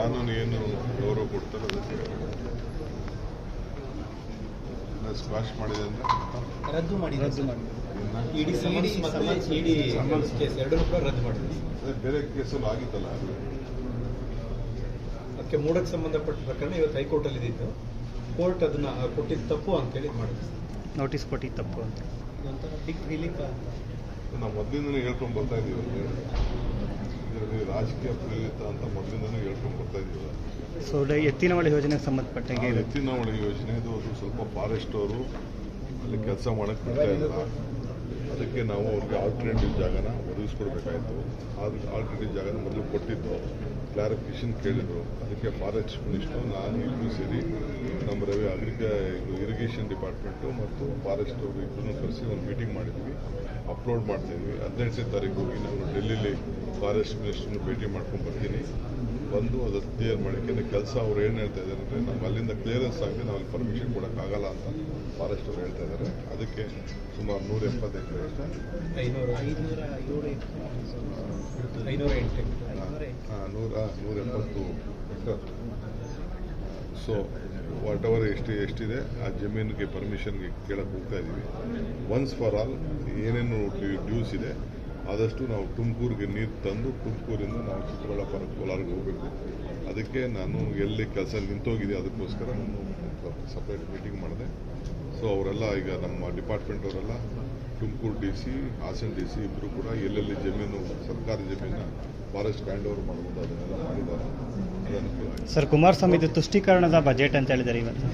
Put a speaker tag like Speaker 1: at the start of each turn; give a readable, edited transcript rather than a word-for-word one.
Speaker 1: ಕಾನೂನು ಏನು ಗೌರವ ಕೊಡ್ತಾರೆ ಅದಕ್ಕೆ ಸ್ಕ್ವಾಶ್ ಮಾಡಿದೆ ಅಂದ್ರೆ
Speaker 2: ರದ್ದು ಮಾಡಿ ಇಡಿ ಕೇಸ್ ಎರಡನ್ನೂ ಕೂಡ ರದ್ದು ಮಾಡಿದೆ.
Speaker 1: ಅದೇ ಬೇರೆ ಕೇಸಲ್ಲಿ ಆಗಿತ್ತಲ್ಲ,
Speaker 2: ಅದಕ್ಕೆ ಮೂಡಕ್ಕೆ ಸಂಬಂಧಪಟ್ಟ ಪ್ರಕರಣ ಇವತ್ತು ಹೈಕೋರ್ಟಲ್ಲಿ ಇದ್ದಿದ್ದು. ಕೋರ್ಟ್ ಅದನ್ನ ಕೊಟ್ಟಿದ್ದು ತಪ್ಪು ಅಂತೇಳಿ ಮಾಡಿದೆ,
Speaker 3: ನೋಟಿಸ್ ಕೊಟ್ಟಿದ್ದು ತಪ್ಪು ಅಂತ.
Speaker 2: ಇದೊಂಥರ ಬಿಗ್ ರಿಲೀಫ್ ಅಂತ
Speaker 1: ನಾವು ಮೊದಲಿಂದನೇ ಹೇಳ್ಕೊಂಡು ಬರ್ತಾ ಇದ್ದೀವಿ. ಇದರಲ್ಲಿ ರಾಜಕೀಯ ಪ್ರೇರಿತ ಅಂತ ಮೊದಲಿಂದನೇ ಹೇಳ್ಕೊಂಡು ಬರ್ತಾ ಇದ್ದೀವಿ.
Speaker 3: ಸೊ ಎತ್ತಿನಹೊಳೆ ಯೋಜನೆಗೆ ಸಂಬಂಧಪಟ್ಟಂಗೆ
Speaker 1: ಎತ್ತಿನಹೊಳೆ ಯೋಜನೆ ಅದು ಸ್ವಲ್ಪ ಫಾರೆಸ್ಟ್ ಅವರು ಅಲ್ಲಿ ಕೆಲಸ ಮಾಡಕ್ಕೆ ಬಿಡ್ತಾ ಇಲ್ಲ. ಅದಕ್ಕೆ ನಾವು ಅವ್ರಿಗೆ ಆಲ್ಟರ್ನೇಟಿವ್ ಜಾಗನ ಒದಗಿಸ್ಕೊಡ್ಬೇಕಾಯಿತು. ಆಲ್ಟರ್ನೇಟಿವ್ ಜಾಗನ ಮೊದಲು ಕೊಟ್ಟಿದ್ದು, ಕ್ಲಾರಿಫಿಕೇಶನ್ ಕೇಳಿದ್ರು. ಅದಕ್ಕೆ ಫಾರೆಸ್ಟ್ ಮಿನಿಸ್ಟ್ರು, ನಾನು ಇಬ್ಬರು ಸೇರಿ ನಮ್ಮ ಇರಿಗೇಷನ್ ಡಿಪಾರ್ಟ್ಮೆಂಟು ಮತ್ತು ಫಾರೆಸ್ಟ್ ಅವರು ಇಬ್ಬರನ್ನು ಕರೆಸಿ ಒಂದು ಮೀಟಿಂಗ್ ಮಾಡಿದ್ವಿ. ಅಪ್ಲೋಡ್ ಮಾಡ್ತಾಯಿದ್ವಿ. 18ನೇ ತಾರೀಕು ಹೋಗಿ ನಾನು ಡೆಲ್ಲಿಲಿ ಫಾರೆಸ್ಟ್ ಮಿನಿಸ್ಟ್ರನ್ನು ಭೇಟಿ ಮಾಡ್ಕೊಂಡು ಬರ್ತೀನಿ. ಬಂದು ಅದು ಕ್ಲಿಯರ್ ಮಾಡಿಕೆ ಕೆಲಸ ಅವ್ರು ಏನು ಹೇಳ್ತಾ ಇದ್ದಾರೆ ಅಂದರೆ, ನಮ್ಗೆ ಅಲ್ಲಿಂದ ಕ್ಲಿಯರೆನ್ಸ್ ಆಗಿದೆ, ನಾವು ಅಲ್ಲಿ ಪರ್ಮಿಷನ್ ಕೊಡೋಕ್ಕಾಗಲ್ಲ ಅಂತ ಫಾರೆಸ್ಟ್ ಅವರು ಹೇಳ್ತಾ ಇದ್ದಾರೆ. ಅದಕ್ಕೆ ಸುಮಾರು 170 ಎಕರೆ ಅಷ್ಟೇ,
Speaker 2: 170
Speaker 1: ಎಕರೆ. ಸೊ ವಾಟ್ ಎವರ್ ಎಷ್ಟಿದೆ ಆ ಜಮೀನಿಗೆ ಪರ್ಮಿಷನ್ಗೆ ಕೇಳಕ್ಕೆ ಹೋಗ್ತಾ ಇದ್ದೀವಿ. ಒನ್ಸ್ ಫಾರ್ ಆಲ್ ಏನೇನು ಡ್ಯೂಸ್ ಇದೆ ಆದಷ್ಟು ನಾವು ತುಮಕೂರಿಗೆ ನೀರು ತಂದು ತುಮಕೂರಿಂದ ನಾವು ಚಿಕ್ಕಬಳ್ಳಾಪುರ ಕೋಲಾರಿಗೆ ಹೋಗಬೇಕು. ಅದಕ್ಕೆ ನಾನು ಎಲ್ಲಿ ಕೆಲಸ ನಿಂತೋಗಿದೆ ಅದಕ್ಕೋಸ್ಕರ ನಾನು ಸಪ್ರೇಟ್ ಮೀಟಿಂಗ್ ಮಾಡಿದೆ. ಸೊ ಅವರೆಲ್ಲ ಈಗ ನಮ್ಮ ಡಿಪಾರ್ಟ್ಮೆಂಟ್ ಅವರೆಲ್ಲ ತುಮಕೂರು DC, ಹಾಸನ DC ಇಬ್ಬರು ಕೂಡ ಎಲ್ಲೆಲ್ಲಿ ಜಮೀನು ಸರ್ಕಾರಿ ಜಮೀನ ಫಾರೆಸ್ಟ್ ಹ್ಯಾಂಡ್ ಓವರ್ ಮಾಡ್ಬೋದು ಅದನ್ನೆಲ್ಲ ಮಾಡಿದ್ದಾರೆ.
Speaker 3: ಸರ್, ಕುಮಾರಸ್ವಾಮಿ ಇದು ತುಷ್ಟೀಕರಣದ ಬಜೆಟ್ ಅಂತ ಹೇಳಿದ್ದಾರೆ ಇವತ್ತು.